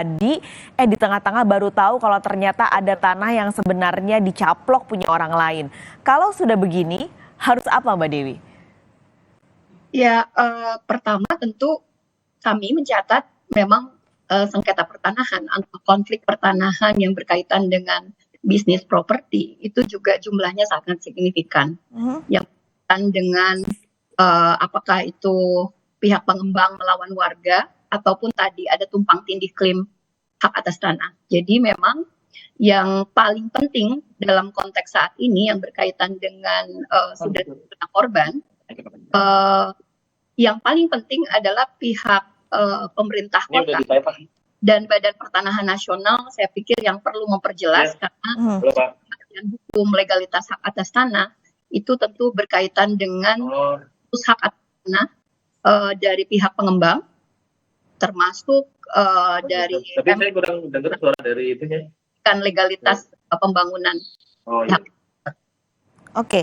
jadi, di tengah-tengah baru tahu kalau ternyata ada tanah yang sebenarnya dicaplok punya orang lain. Kalau sudah begini, harus apa Mbak Dewi? Ya, pertama tentu kami mencatat memang sengketa pertanahan atau konflik pertanahan yang berkaitan dengan bisnis properti itu juga jumlahnya sangat signifikan. Yang berkaitan dengan apakah itu pihak pengembang melawan warga ataupun tadi ada tumpang tindih klaim hak atas tanah. Jadi memang yang paling penting dalam konteks saat ini yang berkaitan dengan sudah korban, yang paling penting adalah pihak pemerintah kota dan Badan Pertanahan Nasional. Saya pikir yang perlu memperjelas karena hukum legalitas hak atas tanah itu tentu berkaitan dengan hak atas tanah dari pihak pengembang, termasuk dari tapi saya kurang dengar suara dari itu ya. Kan legalitas pembangunan. Oke,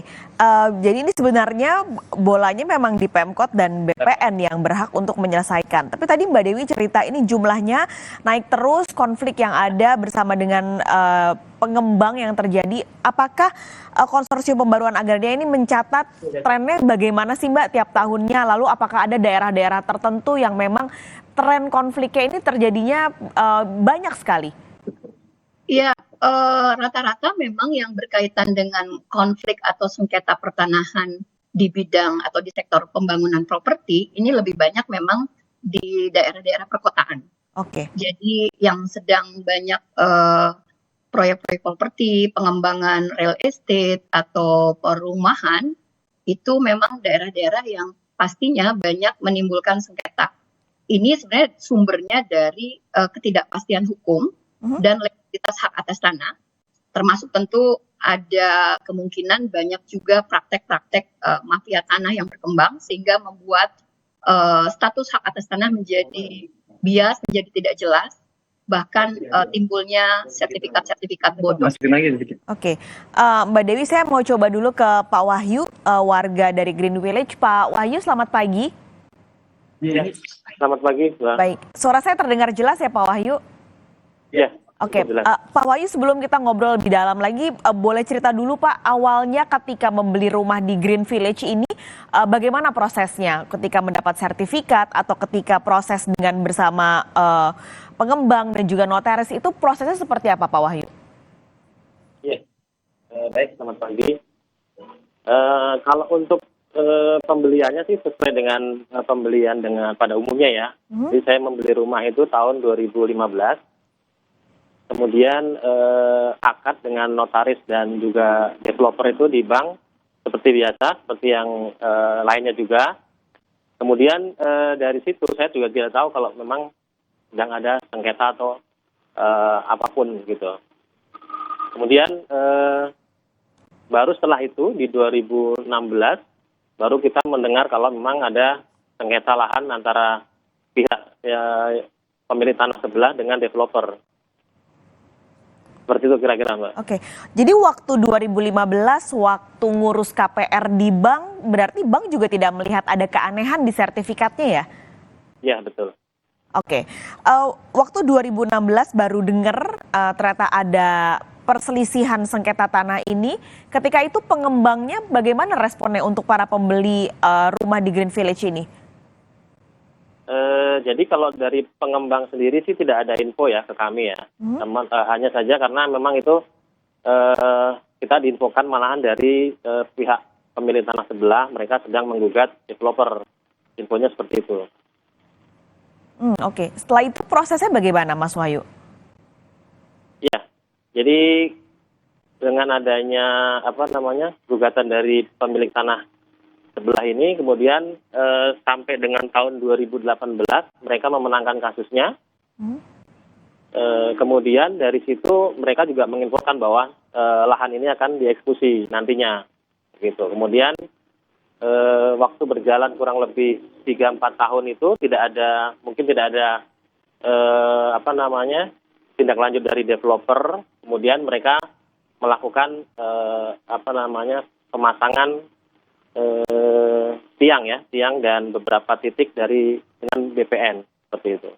jadi ini sebenarnya bolanya memang di Pemkot dan BPN yang berhak untuk menyelesaikan. Tapi tadi Mbak Dewi cerita ini jumlahnya naik terus, konflik yang ada bersama dengan pengembang yang terjadi. Apakah Konsorsium Pembaruan Agraria ini mencatat trennya bagaimana sih Mbak tiap tahunnya? Lalu apakah ada daerah-daerah tertentu yang memang tren konfliknya ini terjadinya banyak sekali? Iya, rata-rata memang yang berkaitan dengan konflik atau sengketa pertanahan di bidang atau di sektor pembangunan properti ini lebih banyak memang di daerah-daerah perkotaan. Oke. Jadi yang sedang banyak proyek-proyek properti, pengembangan real estate atau perumahan itu memang daerah-daerah yang pastinya banyak menimbulkan sengketa. Ini sebenarnya sumbernya dari ketidakpastian hukum dan legalitas hak atas tanah, termasuk tentu ada kemungkinan banyak juga praktek-praktek mafia tanah yang berkembang sehingga membuat status hak atas tanah menjadi bias, menjadi tidak jelas, bahkan timbulnya sertifikat-sertifikat bodong. Oke, Mbak Dewi, saya mau coba dulu ke Pak Wahyu, warga dari Green Village. Pak Wahyu, selamat pagi. Iya, selamat pagi, Mbak. Baik, suara saya terdengar jelas ya Pak Wahyu? Iya. Oke, Pak Wahyu, sebelum kita ngobrol lebih dalam lagi, boleh cerita dulu Pak, awalnya ketika membeli rumah di Green Village ini, bagaimana prosesnya ketika mendapat sertifikat atau ketika proses dengan bersama pengembang dan juga notaris, itu prosesnya seperti apa Pak Wahyu? Iya, baik, selamat pagi. Kalau untuk pembeliannya sih sesuai dengan pembelian dengan pada umumnya ya. Jadi saya membeli rumah itu tahun 2015. Kemudian akad dengan notaris dan juga developer itu di bank seperti biasa, seperti yang lainnya juga. Kemudian dari situ saya juga tidak tahu kalau memang sedang ada sengketa atau apapun gitu. Kemudian baru setelah itu di 2016 baru kita mendengar kalau memang ada sengketa lahan antara pihak pemilik tanah sebelah dengan developer. Seperti itu kira-kira Mbak. Oke, jadi waktu 2015 waktu ngurus KPR di bank, berarti bank juga tidak melihat ada keanehan di sertifikatnya ya? Iya, betul. Oke, waktu 2016 baru dengar ternyata ada perselisihan sengketa tanah ini, ketika itu pengembangnya bagaimana responnya untuk para pembeli rumah di Green Village ini? Jadi kalau dari pengembang sendiri sih tidak ada info ya ke kami ya. Hanya saja karena memang itu kita diinfokan malahan dari pihak pemilik tanah sebelah, mereka sedang menggugat developer. Infonya seperti itu. Oke, setelah itu prosesnya bagaimana Mas Wahyu? Ya, jadi dengan adanya gugatan dari pemilik tanah sebelah ini, kemudian sampai dengan tahun 2018 mereka memenangkan kasusnya. Kemudian dari situ mereka juga menginfokan bahwa lahan ini akan dieksekusi nantinya, gitu. Kemudian waktu berjalan kurang lebih 3-4 tahun itu tidak ada tindak lanjut dari developer. Kemudian mereka melakukan pemasangan tiang dan beberapa titik dengan BPN seperti itu.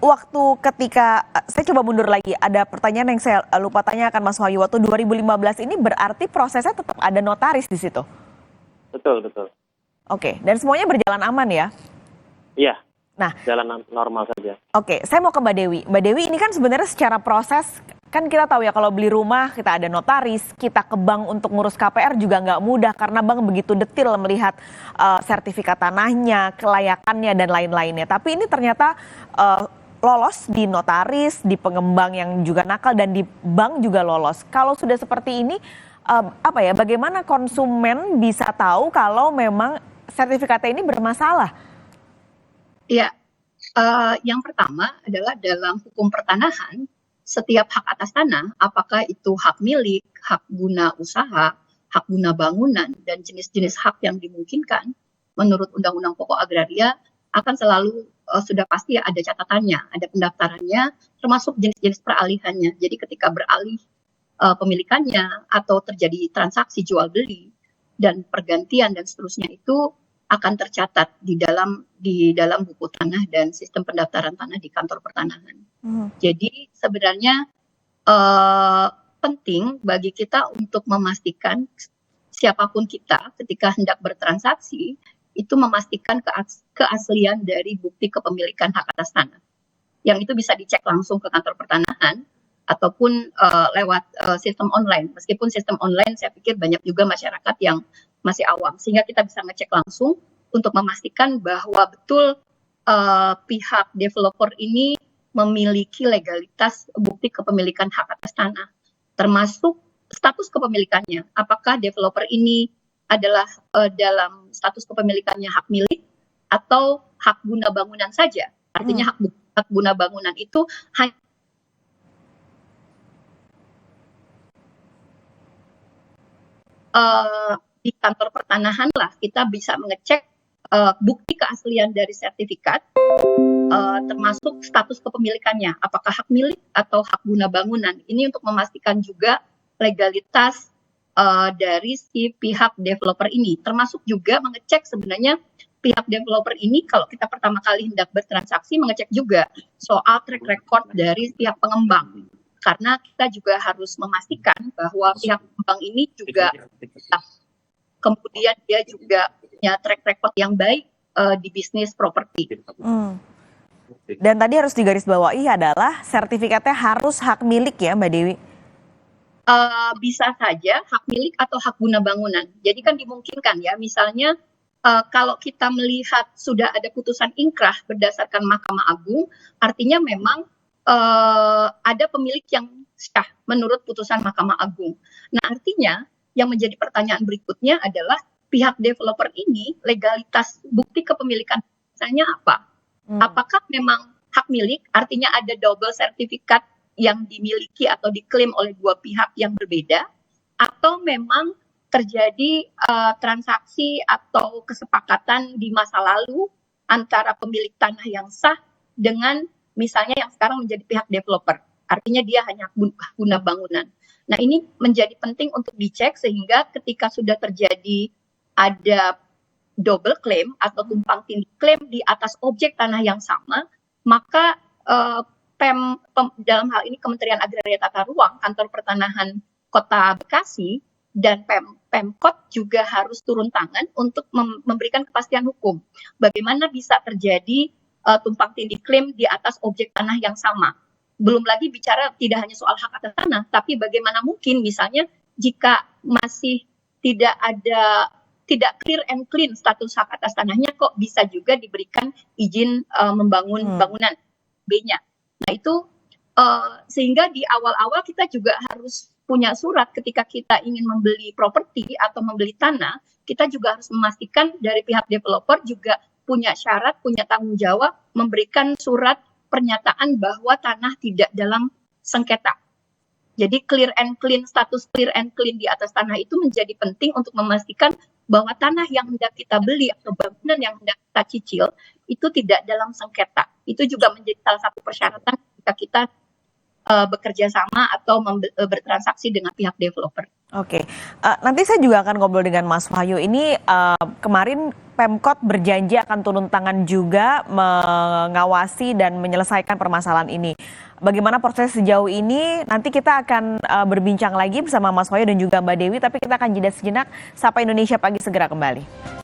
waktu ketika saya coba mundur lagi, ada pertanyaan yang saya lupa tanyakan Mas Wahyu. Waktu 2015 ini berarti prosesnya tetap ada notaris di situ? Betul, betul. Oke, dan semuanya berjalan aman ya? Iya, Nah, jalan normal saja. oke, saya mau ke Mbak Dewi. Mbak Dewi, ini kan sebenarnya secara proses, kan kita tahu ya kalau beli rumah kita ada notaris, kita ke bank untuk ngurus KPR juga nggak mudah karena bank begitu detil melihat sertifikat tanahnya, kelayakannya dan lain-lainnya. Tapi ini ternyata lolos di notaris, di pengembang yang juga nakal dan di bank juga lolos. Kalau sudah seperti ini, bagaimana konsumen bisa tahu kalau memang sertifikatnya ini bermasalah? Ya, yang pertama adalah dalam hukum pertanahan, setiap hak atas tanah, apakah itu hak milik, hak guna usaha, hak guna bangunan, dan jenis-jenis hak yang dimungkinkan, menurut Undang-Undang Pokok Agraria, akan selalu sudah pasti ada catatannya, ada pendaftarannya, termasuk jenis-jenis peralihannya. Jadi ketika beralih pemilikannya atau terjadi transaksi jual beli dan pergantian dan seterusnya itu akan tercatat di dalam buku tanah dan sistem pendaftaran tanah di kantor pertanahan. Jadi sebenarnya penting bagi kita untuk memastikan siapapun kita ketika hendak bertransaksi itu memastikan keaslian dari bukti kepemilikan hak atas tanah. Yang itu bisa dicek langsung ke kantor pertanahan ataupun lewat sistem online. Meskipun sistem online saya pikir banyak juga masyarakat yang masih awam, sehingga kita bisa ngecek langsung untuk memastikan bahwa betul pihak developer ini memiliki legalitas bukti kepemilikan hak atas tanah, termasuk status kepemilikannya. Apakah developer ini adalah dalam status kepemilikannya hak milik atau hak guna bangunan saja? Artinya hak guna bangunan itu hanya di kantor pertanahan lah kita bisa mengecek bukti keaslian dari sertifikat, termasuk status kepemilikannya, apakah hak milik atau hak guna bangunan. Ini untuk memastikan juga legalitas dari si pihak developer ini, termasuk juga mengecek sebenarnya pihak developer ini kalau kita pertama kali hendak bertransaksi mengecek juga soal track record dari pihak pengembang. Karena kita juga harus memastikan bahwa pihak pengembang ini juga kemudian dia juga punya track record yang baik di bisnis properti. Dan tadi harus digarisbawahi adalah sertifikatnya harus hak milik ya Mbak Dewi? Bisa saja hak milik atau hak guna bangunan. Jadi kan dimungkinkan ya, misalnya kalau kita melihat sudah ada putusan ingkrah berdasarkan Mahkamah Agung, artinya memang ada pemilik yang sah menurut putusan Mahkamah Agung. Nah, artinya yang menjadi pertanyaan berikutnya adalah pihak developer ini legalitas bukti kepemilikan misalnya apa? Apakah memang hak milik, artinya ada double sertifikat yang dimiliki atau diklaim oleh dua pihak yang berbeda, atau memang terjadi transaksi atau kesepakatan di masa lalu antara pemilik tanah yang sah dengan misalnya yang sekarang menjadi pihak developer, artinya dia hanya guna bangunan. Nah, ini menjadi penting untuk dicek sehingga ketika sudah terjadi ada double claim atau tumpang tindih klaim di atas objek tanah yang sama, maka dalam hal ini Kementerian Agraria Tata Ruang, Kantor Pertanahan Kota Bekasi, dan Pemkot juga harus turun tangan untuk memberikan kepastian hukum. Bagaimana bisa terjadi tumpang tindih klaim di atas objek tanah yang sama. Belum lagi bicara tidak hanya soal hak atas tanah, tapi bagaimana mungkin misalnya jika masih tidak clear and clean status hak atas tanahnya, kok bisa juga diberikan izin membangun bangunan B-nya. Nah itu sehingga di awal-awal kita juga harus punya surat ketika kita ingin membeli properti atau membeli tanah, kita juga harus memastikan dari pihak developer juga punya syarat, punya tanggung jawab memberikan surat pernyataan bahwa tanah tidak dalam sengketa. Jadi status clear and clean di atas tanah itu menjadi penting untuk memastikan bahwa tanah yang hendak kita beli atau bangunan yang hendak kita cicil itu tidak dalam sengketa. Itu juga menjadi salah satu persyaratan ketika kita bekerja sama atau bertransaksi dengan pihak developer. Oke, nanti saya juga akan ngobrol dengan Mas Wahyu. Ini kemarin Pemkot berjanji akan turun tangan juga mengawasi dan menyelesaikan permasalahan ini. Bagaimana proses sejauh ini? Nanti kita akan berbincang lagi bersama Mas Wahyu dan juga Mbak Dewi, tapi kita akan jeda sejenak. Sapa Indonesia Pagi segera kembali.